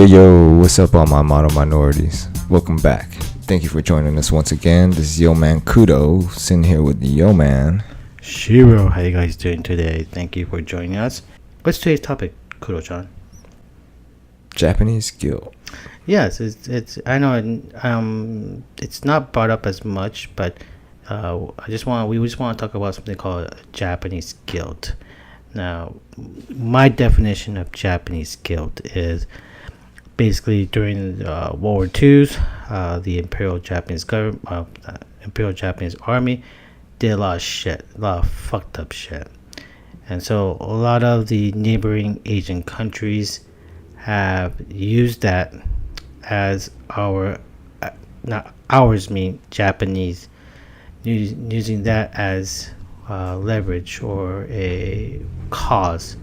Yo, what's up, all my model minorities? Welcome back. Thank you for joining us once again. This is Yo Man Kuro, sitting here with the Yo Man. Shiro, how you guys doing today? Thank you for joining us. What's today's topic, Kuro-chan? Japanese guilt. Yes, it's I know it's not brought up as much, but we just want to talk about something called Japanese guilt. Now, my definition of Japanese guilt is basically during World War II's, the Imperial Japanese government, Imperial Japanese Army did a lot of shit, a lot of fucked up shit. And so a lot of the neighboring Asian countries have used that as not ours, mean Japanese, using that as leverage or a cause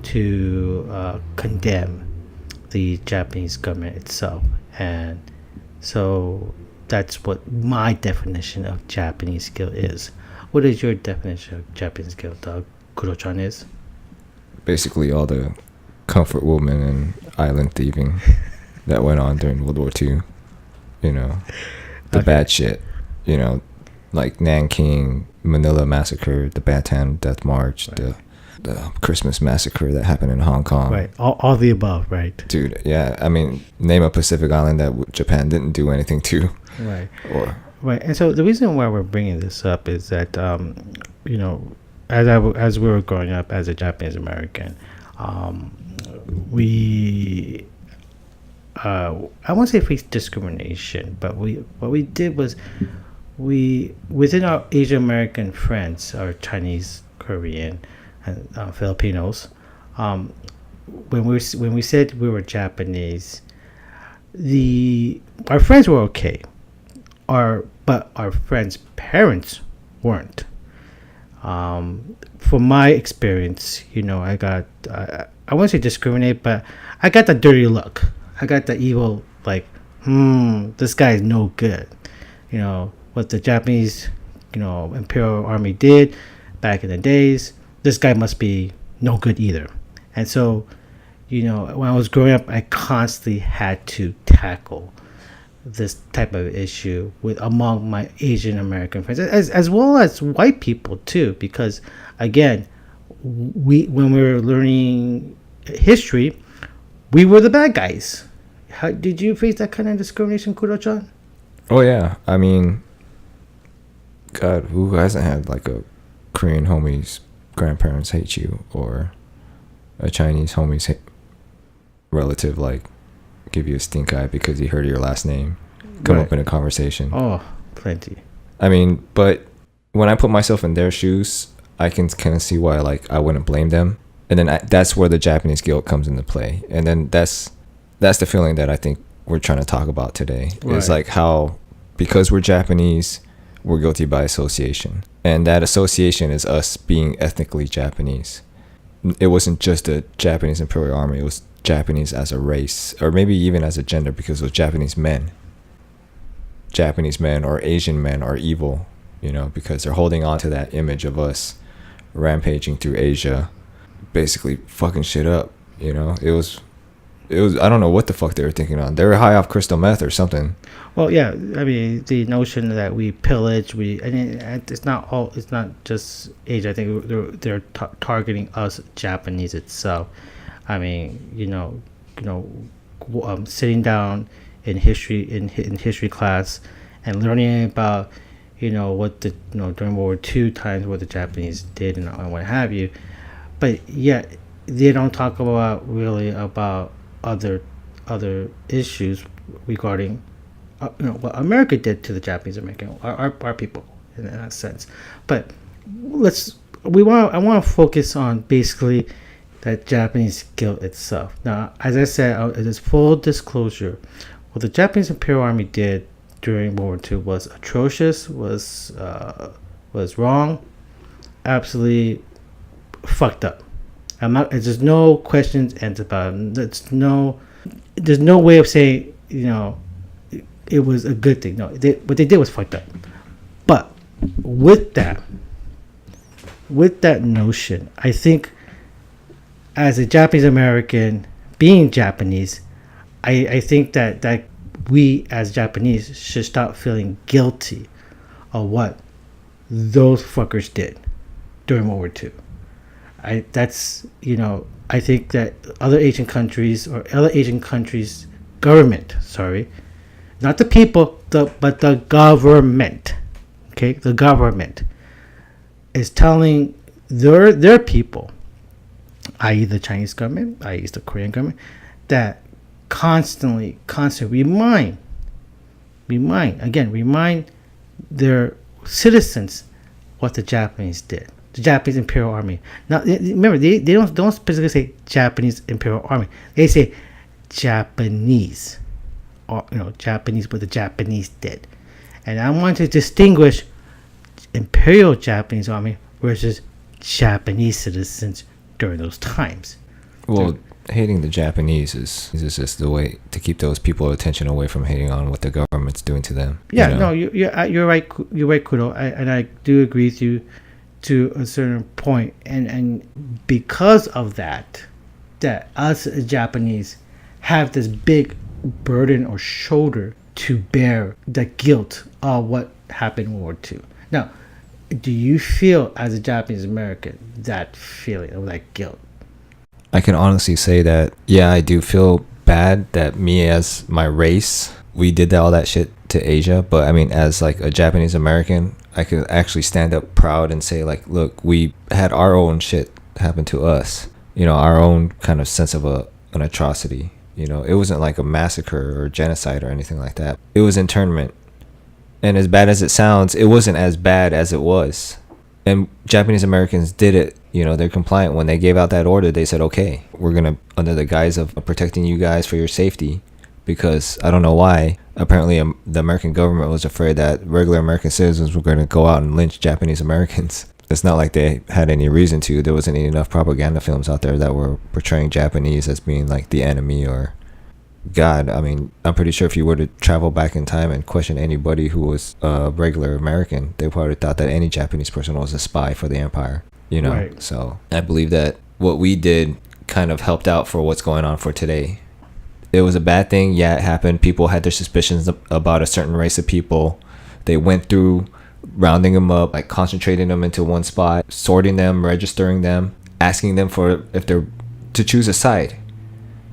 to condemn the Japanese government itself. And so that's what my definition of Japanese guilt is. What is your definition of Japanese guilt, Kuro-chan is? Basically all the comfort woman and island thieving that went on during World War II. You know, the bad shit. You know, like Nanking, Manila Massacre, the Bataan Death March, right. The Christmas Massacre that happened in Hong Kong. Right, all the above, right? Dude, yeah, I mean, name a Pacific island that Japan didn't do anything to. Right. Right, and so the reason why we're bringing this up is that, you know, as we were growing up as a Japanese American, we, I won't say face discrimination, but what we did was within our Asian American friends, our Chinese, Korean, and Filipinos, when we said we were Japanese, our friends were okay, but our friends' parents weren't. From my experience, you know, I won't say discriminate, but I got the dirty look. I got the evil, like, this guy is no good. You know, what the Japanese, you know, Imperial Army did back in the days, this guy must be no good either. And so, you know, when I was growing up, I constantly had to tackle this type of issue among my Asian American friends, as well as white people too, because again, when we were learning history, we were the bad guys. How did you face that kind of discrimination, Kuro-chan? Oh yeah, I mean, God, who hasn't had like a Korean homie's grandparents hate you, or a Chinese homie's relative like give you a stink eye because he heard your last name come up in a conversation? Oh, plenty. I mean, but when I put myself in their shoes, I can kind of see why like I wouldn't blame them, and then that's where the Japanese guilt comes into play. And then that's the feeling that I think we're trying to talk about today. Right. Is like how, because we're Japanese, we're guilty by association, and that association is us being ethnically Japanese. It wasn't just the Japanese Imperial Army, it was Japanese as a race, or maybe even as a gender, because it was Japanese men. Japanese men or Asian men are evil, you know, because they're holding on to that image of us rampaging through Asia, basically fucking shit up, you know. It was I don't know what the fuck they were thinking on. They were high off crystal meth or something. Well, yeah, I mean, the notion that we pillage, it's not just Asia. I think they're targeting us Japanese itself. I mean, sitting down in history class and learning about, you know, what during World War II times what the Japanese did and what have you, but yet they don't talk about other issues regarding what America did to the Japanese American, our people in that sense. But I want to focus on basically that Japanese guilt itself. Now, as I said, it is full disclosure. What the Japanese Imperial Army did during World War II was atrocious, was wrong, absolutely fucked up. There's no questions and about it. There's no way of saying, you know, it was a good thing. No, what they did was fucked up. But with that notion, I think as a Japanese American, being Japanese, I think that we as Japanese should stop feeling guilty of what those fuckers did during World War II. I think that other Asian countries government, sorry, not the people, but the government, okay, the government is telling their people, i.e. the Chinese government, i.e. the Korean government, that constantly remind their citizens what the Japanese did. The Japanese Imperial Army. Now, remember, they don't specifically say Japanese Imperial Army. They say Japanese, or Japanese, what the Japanese did. And I want to distinguish Imperial Japanese Army versus Japanese citizens during those times. Well, hating the Japanese is just the way to keep those people attention away from hating on what the government's doing to them. Yeah, no, you're right. You're right, Kuro. And I do agree with you to a certain point. And because of that us as Japanese have this big burden or shoulder to bear the guilt of what happened in World War II. Now, do you feel as a Japanese American that feeling of that guilt? I can honestly say that, yeah, I do feel bad that me as my race, we did all that shit to Asia. But I mean, as like a Japanese American, I could actually stand up proud and say, like, look, we had our own shit happen to us. Our own kind of sense of an atrocity. It wasn't like a massacre or genocide or anything like that. It was internment. And as bad as it sounds, it wasn't as bad as it was. And Japanese Americans did it. They're compliant. When they gave out that order, they said, okay, we're going to, under the guise of protecting you guys for your safety, because I don't know why, apparently the American government was afraid that regular American citizens were going to go out and lynch Japanese Americans. It's not like they had any reason to. There wasn't enough propaganda films out there that were portraying Japanese as being like the enemy or God. I mean, I'm pretty sure if you were to travel back in time and question anybody who was a regular American, they probably thought that any Japanese person was a spy for the empire, Right. So I believe that what we did kind of helped out for what's going on for today. It was a bad thing. Yeah, it happened. People had their suspicions about a certain race of people. They went through rounding them up, like concentrating them into one spot, sorting them, registering them, asking them for if they're to choose a side.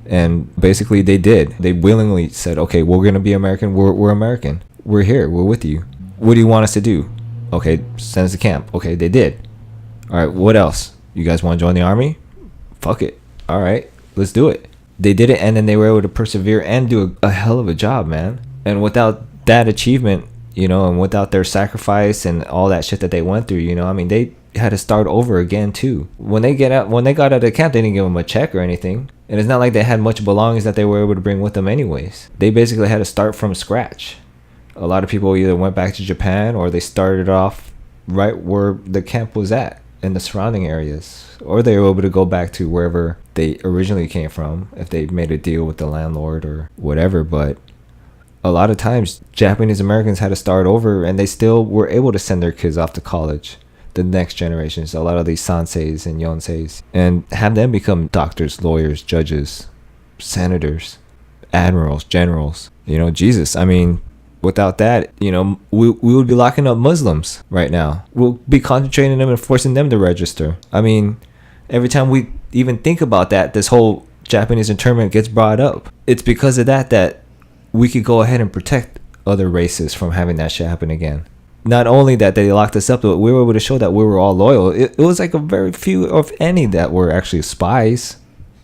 And basically they did. They willingly said, okay, we're going to be American. We're American. We're here. We're with you. What do you want us to do? Okay, send us to camp. Okay, they did. All right, what else? You guys want to join the army? Fuck it. All right, let's do it. They did it, and then they were able to persevere and do a hell of a job, man. And without that achievement, and without their sacrifice and all that shit that they went through, I mean, they had to start over again too. When they got out of the camp, they didn't give them a check or anything. And it's not like they had much belongings that they were able to bring with them anyways. They basically had to start from scratch. A lot of people either went back to Japan or they started off right where the camp was at in the surrounding areas. Or they were able to go back to wherever they originally came from if they made a deal with the landlord or whatever. But a lot of times Japanese Americans had to start over, and they still were able to send their kids off to college, the next generations, a lot of these sanseis and yonseis, and have them become doctors, lawyers, judges, senators, admirals, generals. Jesus, I mean, without that, we would be locking up Muslims right now. We'll be concentrating them and forcing them to register. I mean, every time we even think about that, this whole Japanese internment gets brought up. It's because of that we could go ahead and protect other races from having that shit happen again. Not only that they locked us up, but we were able to show that we were all loyal. It was like a very few, of any, that were actually spies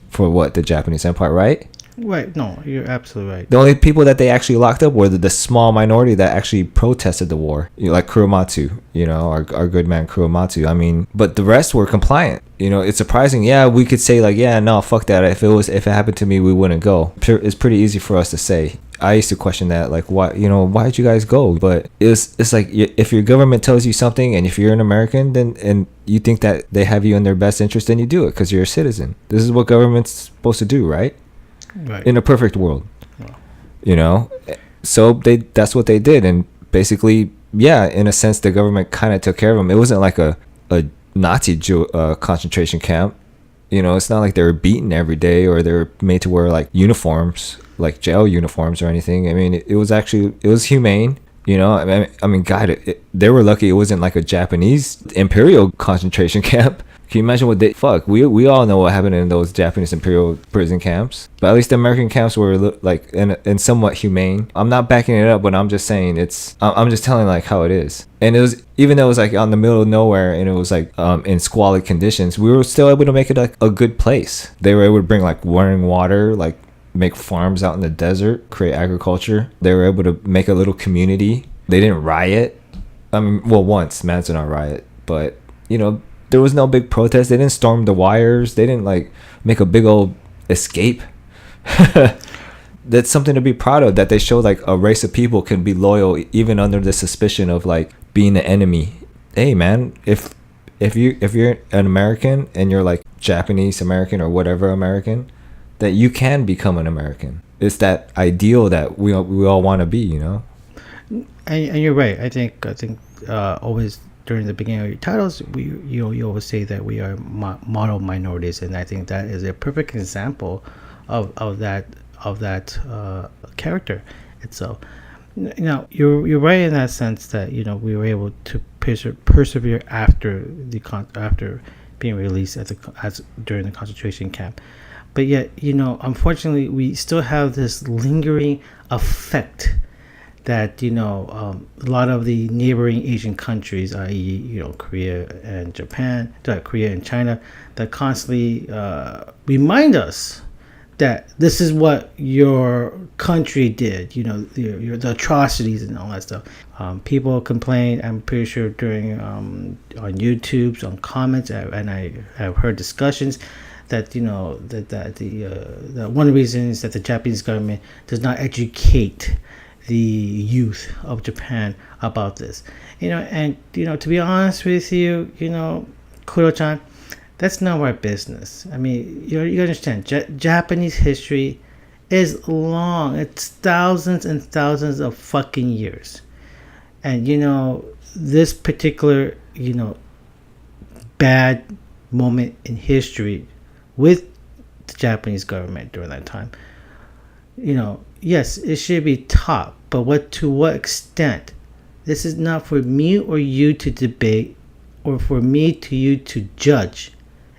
for the Japanese Empire, right? Right. No, you're absolutely right. The only people that they actually locked up were the small minority that actually protested the war, like Kuromatsu, our good man Kuromatsu. I mean, but the rest were compliant. It's surprising. Yeah, we could say like, yeah, no, fuck that. If it happened to me, we wouldn't go. It's pretty easy for us to say. I used to question that, like, why'd you guys go? But it's like, if your government tells you something, and if you're an American, then and you think that they have you in their best interest, then you do it because you're a citizen. This is what government's supposed to do, right? Right. In a perfect world, wow. So that's what they did, and basically, yeah, in a sense, the government kind of took care of them. It wasn't like a Nazi concentration camp. You know, it's not like they were beaten every day or they were made to wear like uniforms, like jail uniforms or anything. I mean, it was actually, it was humane. You know, I mean, God, they were lucky it wasn't like a Japanese imperial concentration camp. Can you imagine what they fuck? We all know what happened in those Japanese imperial prison camps, but at least the American camps were like and somewhat humane. I'm not backing it up, but I'm just saying I'm just telling like how it is. And it was, even though it was like on the middle of nowhere and it was like in squalid conditions, we were still able to make it like a good place. They were able to bring like running water, like make farms out in the desert, create agriculture. They were able to make a little community. They didn't riot. I mean, well, once Mans did not riot, but you know, there was no big protest. They didn't storm the wires. They didn't like make a big old escape. That's something to be proud of, that they showed like a race of people can be loyal even under the suspicion of like being the enemy. Hey man, if you're an American and you're like Japanese American or whatever American, that you can become an American. It's that ideal that we all want to be, you know. And you're right. I think always during the beginning of your titles, you always say that we are model minorities, and I think that is a perfect example of that character itself. You know, you're right in that sense that, you know, we were able to persevere after being released during the concentration camp, but yet, you know, unfortunately, we still have this lingering effect that, you know, a lot of the neighboring Asian countries, i.e., you know, Korea and China, that constantly remind us that this is what your country did, you know, the atrocities and all that stuff. People complain, I'm pretty sure, during on YouTube's, on comments, and I have heard discussions that, you know, that the one of the reasons that the Japanese government does not educate the youth of Japan about this, you know. And, you know, to be honest with you, you know, Kuro-chan, that's not our business. I mean, you understand, Japanese history is long. It's thousands and thousands of fucking years. And, you know, this particular, you know, bad moment in history with the Japanese government during that time, you know, yes, it should be taught, but to what extent? This is not for me or you to debate, or for me to you to judge.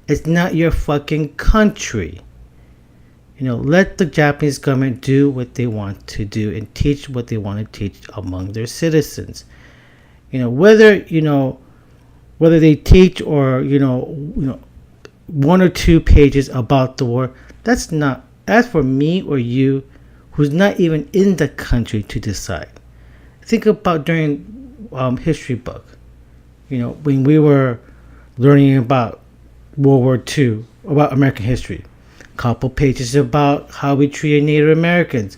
It's not your fucking country. You know, let the Japanese government do what they want to do and teach what they want to teach among their citizens. You know, whether they teach or, you know, one or two pages about the war, that's for me or you, who's not even in the country, to decide. Think about during history book, you know, when we were learning about World War II, about American history. Couple pages about how we treated Native Americans.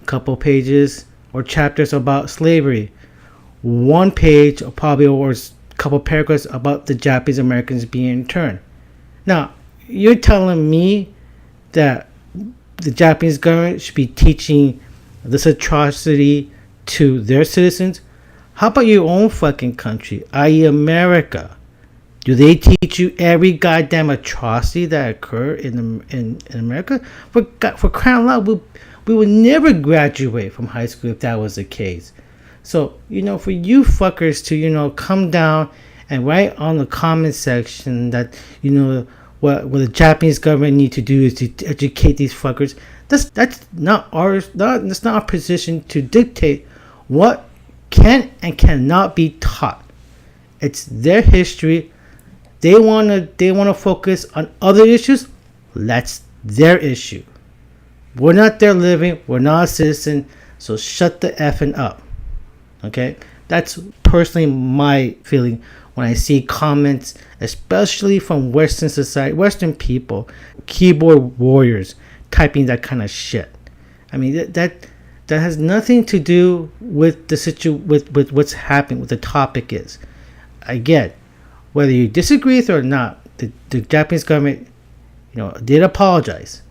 Couple pages or chapters about slavery. One page, probably, or a couple paragraphs about the Japanese Americans being interned. Now, you're telling me that the Japanese government should be teaching this atrocity to their citizens? How about your own fucking country, i.e. America? Do they teach you every goddamn atrocity that occurred in America? For crying out loud, we would never graduate from high school if that was the case. So, you know, for you fuckers to, you know, come down and write on the comment section that, you know, what the Japanese government need to do is to educate these fuckers. That's not ours. That's not our position to dictate what can and cannot be taught. It's their history. They wanna focus on other issues. That's their issue. We're not there living. We're not a citizen. So shut the effing up. Okay? That's personally my feeling when I see comments, especially from Western society, Western people, keyboard warriors, typing that kind of shit. I mean, that has nothing to do with the with what's happening, what the topic is. Again, whether you disagree with it or not, the Japanese government, you know, did apologize.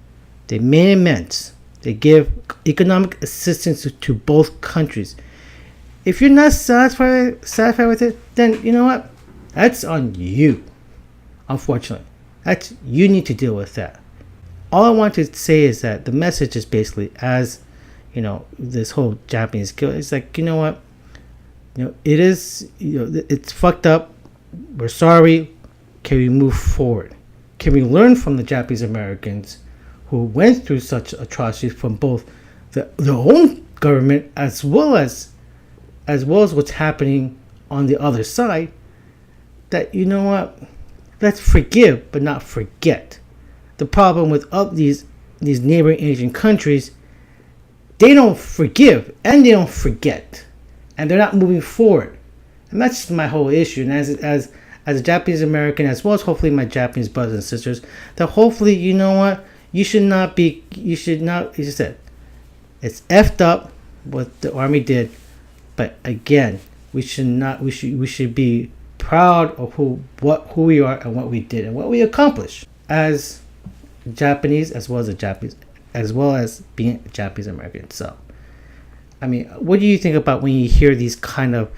They made amends. They give economic assistance to both countries. If you're not satisfied with it, then you know what? That's on you. Unfortunately, That's, you need to deal with that. All I want to say is that the message is basically, as this whole Japanese guilt, it's like, you know what, it is, it's fucked up. We're sorry. Can we move forward? Can we learn from the Japanese Americans who went through such atrocities from both their own government as well as what's happening on the other side? That, you know what, let's forgive but not forget. The problem with these neighboring Asian countries, they don't forgive and they don't forget, and they're not moving forward, and that's just my whole issue. And as a Japanese American, as well as hopefully my Japanese brothers and sisters, that hopefully, you know what, you should not, as you said, it's effed up what the army did, but again, we should be proud of who we are and what we did and what we accomplished as Japanese, as well as being Japanese American. So, I mean, what do you think about when you hear these kind of,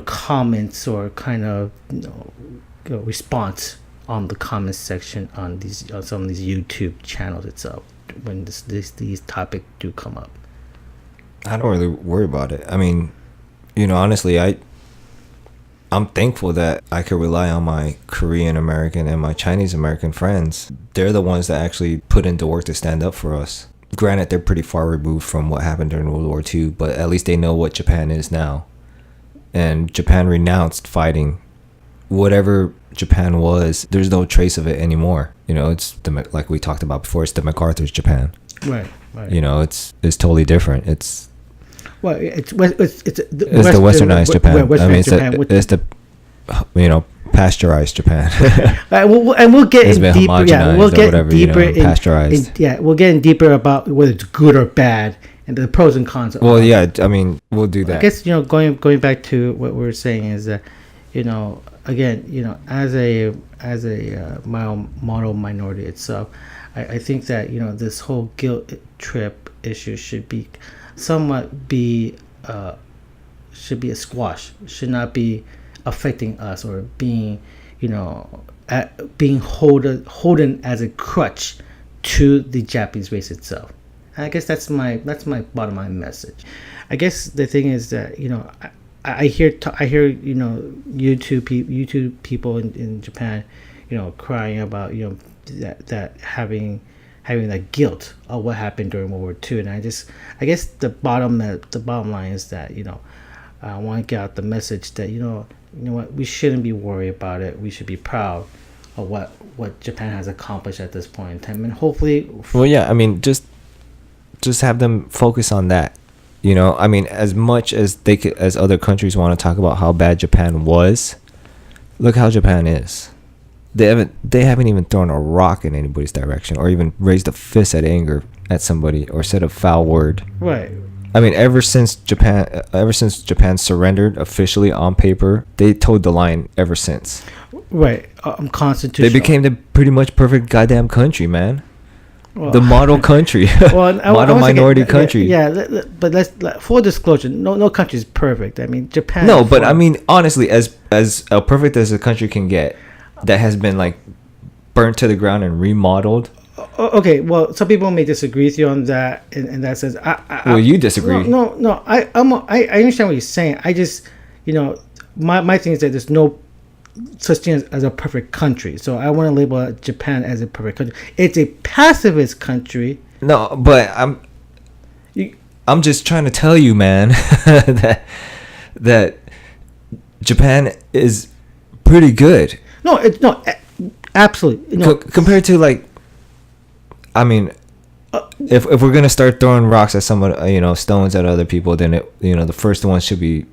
comments or kind of, response on the comment section on some of these YouTube channels itself when these topics do come up? I don't really worry about it. I mean, honestly, I'm thankful that I could rely on my Korean American and my Chinese American friends. They're the ones that actually put in the work to stand up for us. Granted, they're pretty far removed from what happened during World War II, but at least they know what Japan is now. And Japan renounced fighting. Whatever Japan was, there's no trace of it anymore. It's like we talked about before, it's the MacArthur's Japan. Right. It's totally different. It's the westernized Japan. It's the pasteurized Japan. We'll get it's in been deeper. homogenized We'll get whatever, deeper pasteurized. We'll get in deeper about whether it's good or bad and the pros and cons. Well, yeah, I mean, we'll do that. I guess going back to what we were saying is that again, as a model minority itself, I think that this whole guilt trip issue should be somewhat be a squash. Should not be affecting us or being being holden as a crutch to the Japanese race itself. And I guess that's my bottom line message. I guess the thing is that I hear YouTube people in Japan crying about that having that guilt of what happened during World War II. And I guess the bottom line is that I want to get out the message that what, we shouldn't be worried about it. We should be proud of what Japan has accomplished at this point in time, and hopefully. Well, yeah, I mean, just have them focus on that. I mean, as much as as other countries want to talk about how bad Japan was, look how Japan is. They haven't even thrown a rock in anybody's direction or even raised a fist at anger at somebody or said a foul word. Right. I mean, ever since Japan surrendered officially on paper, they towed the line ever since. Right. Constitutional. They became the pretty much perfect goddamn country, man. Well, the model country. Model minority country. Yeah, but let's full disclosure, no country is perfect. I mean, Japan. No, but I mean, honestly, as perfect as a country can get, that has been like burnt to the ground and remodeled. Okay, well, some people may disagree with you on that, in that sense. Well, you disagree. No. I understand what you're saying. I just, my thing is that there's no such thing as a perfect country. So I want to label Japan as a perfect country. It's a pacifist country. No, but I'm just trying to tell you, man, that Japan is pretty good. No, absolutely. No. Compared to I mean, if we're gonna start throwing rocks at someone, stones at other people, then the first one should be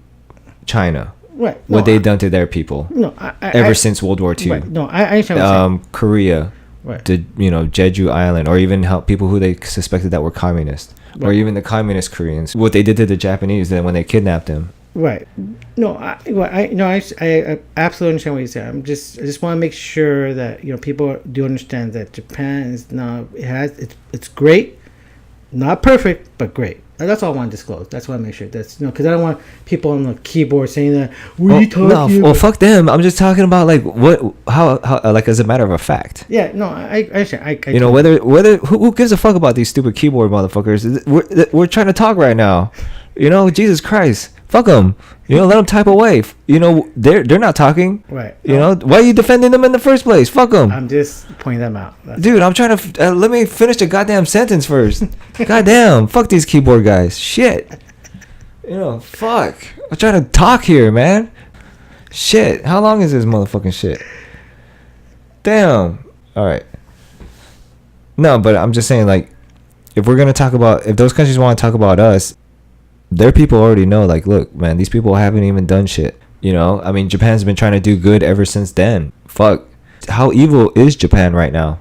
China. Right. What they've done to their people. No, ever since World War II. Right. No, I understand what you're saying. Korea. Right. The Jeju Island, or even people who they suspected that were communist, right. Or even the communist Koreans, what they did to the Japanese then when they kidnapped them. Right. No, I absolutely understand what you're saying. I just want to make sure that people do understand that Japan is not. It's great, not perfect, but great. That's all I want to disclose. That's why I make sure that's because I don't want people on the keyboard saying that we talking. No, well, fuck them. I'm just talking about like how like as a matter of a fact. Yeah, no, I understand. You know, whether who gives a fuck about these stupid keyboard motherfuckers? We're trying to talk right now. You know, Jesus Christ, fuck them. You know, let them type away. You know, they're not talking. Right. You know, why are you defending them in the first place? Fuck them. I'm just pointing them out. Dude, I'm trying to let me finish the goddamn sentence first. Goddamn, fuck these keyboard guys. Shit. You know, fuck. I'm trying to talk here, man. Shit. How long is this motherfucking shit? Damn. All right. No, but I'm just saying, like, if we're gonna talk about, if those countries want to talk about us, their people already know, like, look, man, these people haven't even done shit. You know, I mean, Japan's been trying to do good ever since then. Fuck. How evil is Japan right now?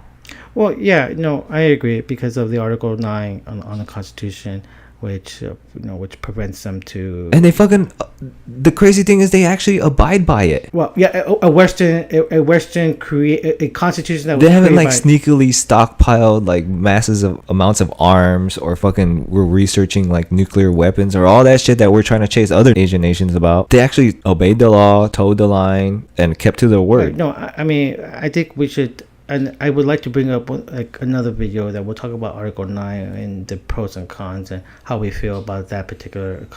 Well, yeah, no, I agree because of the Article 9 on the Constitution, which which prevents them to. And they fucking. The crazy thing is they actually abide by it. Well, yeah, a Western create a constitution that they haven't like sneakily stockpiled like massive amounts of arms or fucking we're researching like nuclear weapons or all that shit that we're trying to chase other Asian nations about. They actually obeyed the law, toed the line, and kept to their word. No, I mean, I think we should. And I would like to bring up like another video that we'll talk about Article 9 and the pros and cons and how we feel about that particular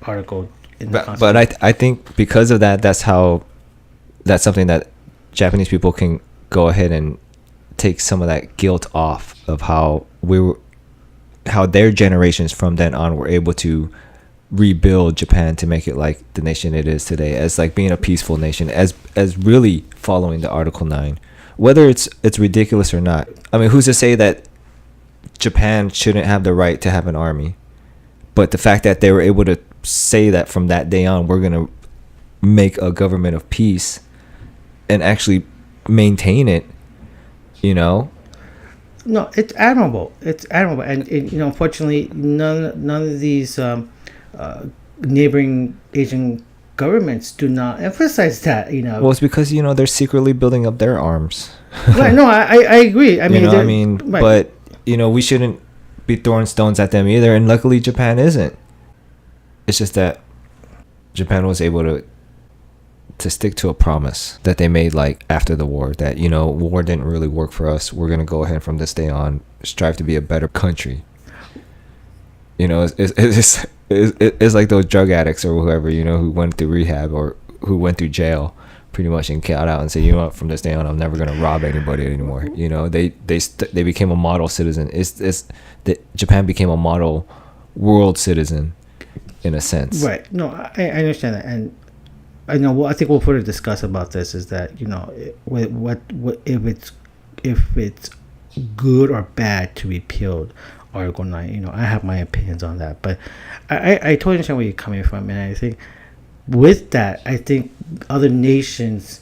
article. But I think because of that, that's something that Japanese people can go ahead and take some of that guilt off of how their generations from then on were able to rebuild Japan to make it like the nation it is today, as like being a peaceful nation, as really following the Article 9. Whether it's ridiculous or not. I mean, who's to say that Japan shouldn't have the right to have an army? But the fact that they were able to say that from that day on, we're going to make a government of peace and actually maintain it, you know? No, it's admirable. It's admirable. And unfortunately, none of these neighboring Asian governments do not emphasize that, Well, it's because they're secretly building up their arms. Right. No, I agree. I mean, right. But we shouldn't be throwing stones at them either, and luckily Japan isn't. It's just that Japan was able to stick to a promise that they made like after the war, that war didn't really work for us, we're going to go ahead from this day on strive to be a better country. It's like those drug addicts or whoever, who went through rehab or who went through jail pretty much and got out and said, what, from this day on, I'm never going to rob anybody anymore. They became a model citizen. Japan became a model world citizen in a sense. Right. No, I understand that. And I know, well, I think we'll further discuss about this is that, what if it's good or bad to repeal Article 9. I have my opinions on that, but I totally understand where you're coming from, and I think with that, I think other nations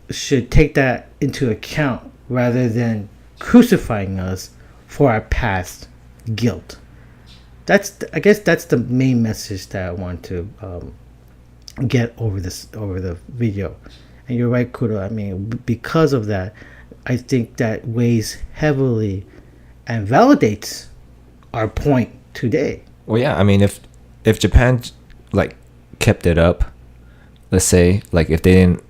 should take that into account rather than crucifying us for our past guilt. I guess that's the main message that I want to get over the video. And you're right, Kuro. I mean, because of that, I think that weighs heavily and validates our point today. Well, yeah, I mean, if Japan like kept it up, let's say, like if they didn't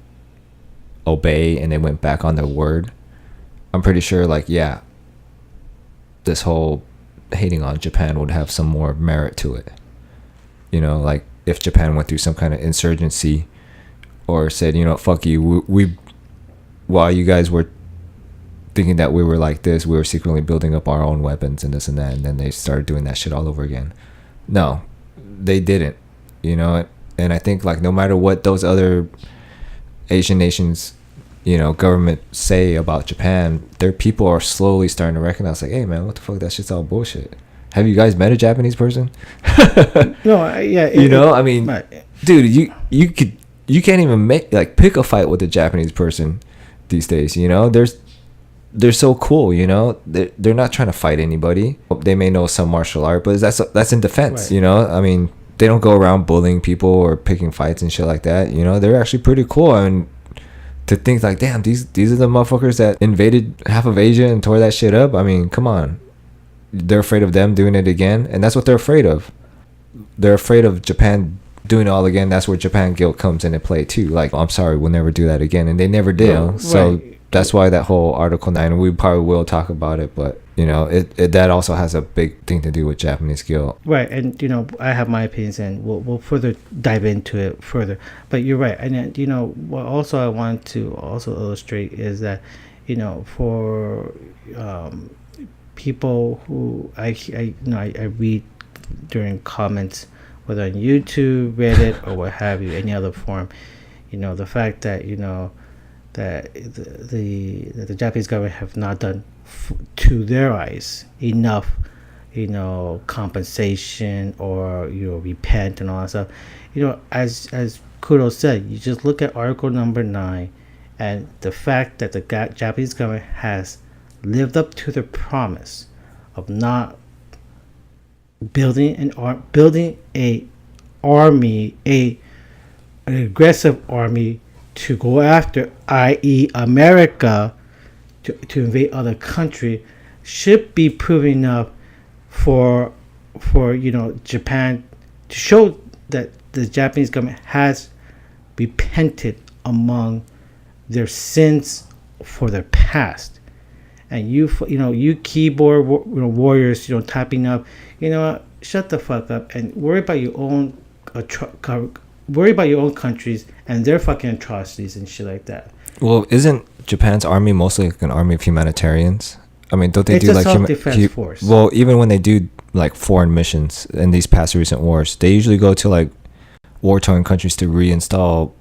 obey and they went back on their word, I'm pretty sure, like, yeah, this whole hating on Japan would have some more merit to it. Like if Japan went through some kind of insurgency or said, fuck you, we while you guys were thinking that we were like this, we were secretly building up our own weapons and this and that, and then they started doing that shit all over again. No, they didn't, and I think like no matter what those other Asian nations, government say about Japan, their people are slowly starting to recognize, like, hey man, what the fuck, that shit's all bullshit. Have you guys met a Japanese person? No, yeah. I mean, right. Dude, you can't even pick a fight with a Japanese person these days. They're so cool, they're not trying to fight anybody. They may know some martial art, but that's in defense. Right. I mean, they don't go around bullying people or picking fights and shit like that. They're actually pretty cool. I mean, to think like, damn, these are the motherfuckers that invaded half of Asia and tore that shit up. I mean, come on, they're afraid of them doing it again, and that's what they're afraid of. They're afraid of Japan doing it all again. That's where Japan guilt comes into play too. Like, I'm sorry, we'll never do that again, and they never did. Right. So that's why that whole Article 9, and we probably will talk about it, but you know, it that also has a big thing to do with Japanese guilt. Right, and you know, I have my opinions, and we'll further dive into it further. But you're right, and then, you know, what also I want to also illustrate is that, you know, for people who I read during comments, whether on YouTube, Reddit, or what have you, any other form, you know, the fact that, you know, that the Japanese government have not done to their eyes enough, you know, compensation or, you know, repent and all that stuff. You know, as Kuro said, you just look at Article number 9, and the fact that the Japanese government has lived up to their promise of not building an army, an aggressive army to go after, i.e. America, to invade other country, should be proving up for you know, Japan, to show that the Japanese government has repented among their sins for their past. And you know, you keyboard warriors, you know, typing up, you know what, shut the fuck up and worry about your own countries and their fucking atrocities and shit like that. Well, isn't Japan's army mostly like an army of humanitarians? I mean, don't they It's do a like self-defense force. Well, even when they do like foreign missions in these past recent wars, they usually go to like war-torn countries to reinstall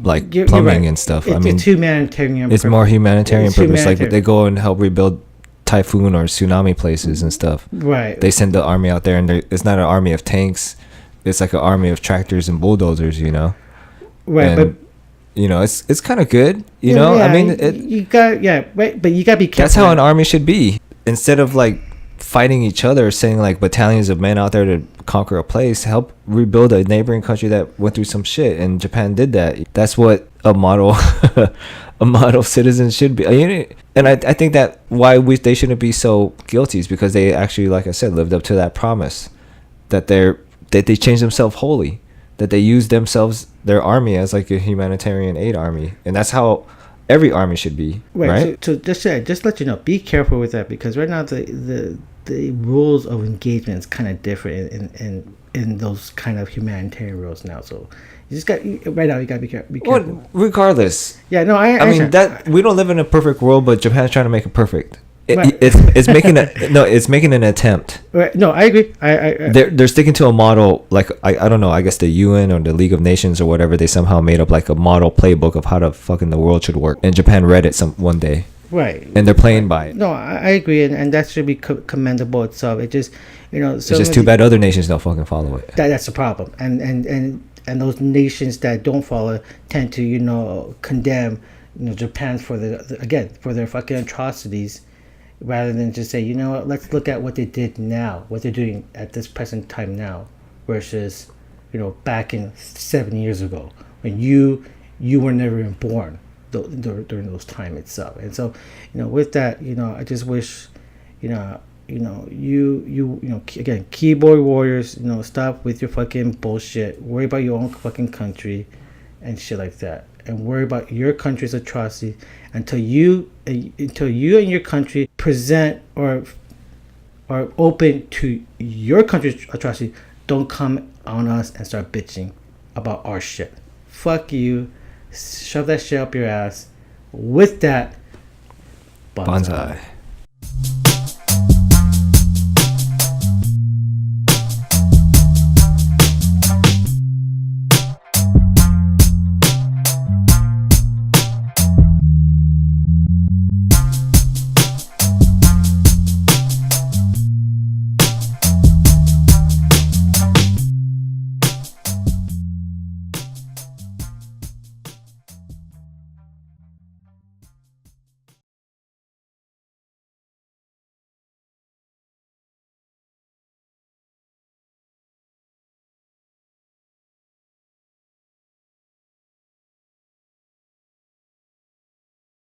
like plumbing right. and stuff. It's humanitarian. It's more humanitarian purpose. Humanitarian. Like they go and help rebuild typhoon or tsunami places and stuff. Right. They send the army out there, and it's not an army of tanks. It's like an army of tractors and bulldozers, you know. Right, and, but you know, it's kind of good, you know. Yeah, I mean, you got right, but you gotta be careful. That's how an army should be. Instead of like fighting each other, sending like battalions of men out there to conquer a place, help rebuild a neighboring country that went through some shit. And Japan did that. That's what a model citizen should be. And I think that why they shouldn't be so guilty is because they actually, like I said, lived up to that promise, that they changed themselves wholly, that they used their army as like a humanitarian aid army, and that's how every army should be, right? So just let you know, be careful with that, because right now the rules of engagement is kind of different in those kind of humanitarian rules now. So you just got right now. You gotta be careful. Well, regardless. Yeah, no, I mean that we don't live in a perfect world, but Japan's trying to make it perfect. Right. It's making an attempt. Right. No, I agree. They're sticking to a model, like I don't know, I guess the UN or the League of Nations or whatever, they somehow made up like a model playbook of how the fucking the world should work, and Japan read it one day. Right. And they're playing by it. No, I agree, and that should be commendable itself. It just, you know, it's just too bad other nations don't fucking follow it. That's the problem, and those nations that don't follow tend to, you know, condemn, you know, Japan for their fucking atrocities, rather than just say, you know what, let's look at what they did now, what they're doing at this present time now, versus, you know, back in 7 years ago when you were never even born during those time itself. And so, you know, with that, you know, I just wish, you know, again, keyboard warriors, you know, stop with your fucking bullshit. Worry about your own fucking country and shit like that, and worry about your country's atrocity until you and your country present or are open to your country's atrocity. Don't come on us and start bitching about our shit. Fuck you. Shove that shit up your ass. With that, Banzai.